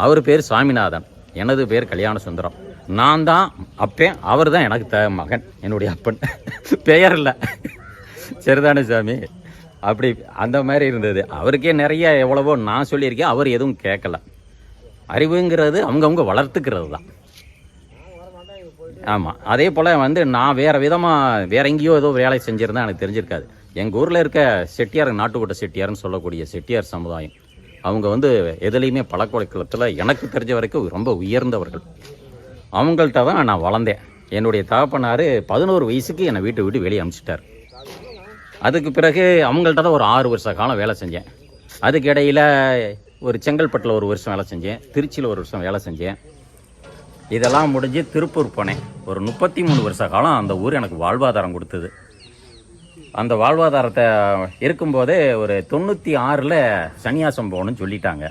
அவர் பேர் சாமிநாதன், எனது பேர் கல்யாண சுந்தரம். நான் தான் அப்பேன், அவர் தான் எனக்கு மகன், என்னுடைய அப்பன். பெயர் இல்லை. சரிதானே சாமி? அப்படி அந்த மாதிரி இருந்தது. அவருக்கே நிறைய எவ்வளவோ நான் சொல்லியிருக்கேன், அவர் எதுவும் கேட்கல. அறிவுங்கிறது அவங்கவுங்க வளர்த்துக்கிறது தான். ஆமாம். அதே போல் நான் வேறு விதமாக வேறு எங்கேயோ ஏதோ வேலை செஞ்சுருந்தா எனக்கு தெரிஞ்சிருக்காது. எங்கள் ஊரில் இருக்க செட்டியார், நாட்டுக்கோட்டை செட்டியார்னு சொல்லக்கூடிய செட்டியார் சமுதாயம், அவங்க எதுலேயுமே பழக்கவழக்கத்தில் எனக்கு தெரிஞ்ச வரைக்கும் ரொம்ப உயர்ந்தவர்கள். அவங்கள்ட்ட தான் நான் வளர்ந்தேன். என்னுடைய தகப்பனார் 11 வயசுக்கு என்னை வீட்டை விட்டு வெளியே அனுப்பிச்சிட்டார். அதுக்கு பிறகு அவங்கள்ட்ட தான் ஒரு 6 வருஷ காலம் வேலை செஞ்சேன். அதுக்கு இடையில் ஒரு செங்கல்பட்டில் 1 வருஷம் வேலை செஞ்சேன், திருச்சியில் 1 வருஷம் வேலை செஞ்சேன். இதெல்லாம் முடிஞ்சு திருப்பூர் போனேன். ஒரு 33 வருஷ காலம் அந்த ஊர் எனக்கு வாழ்வாதாரம் கொடுத்தது. அந்த வாழ்வாதாரத்தை இருக்கும்போதே ஒரு 96ல் சன்னியாசம் போகணும்னு சொல்லிட்டாங்க.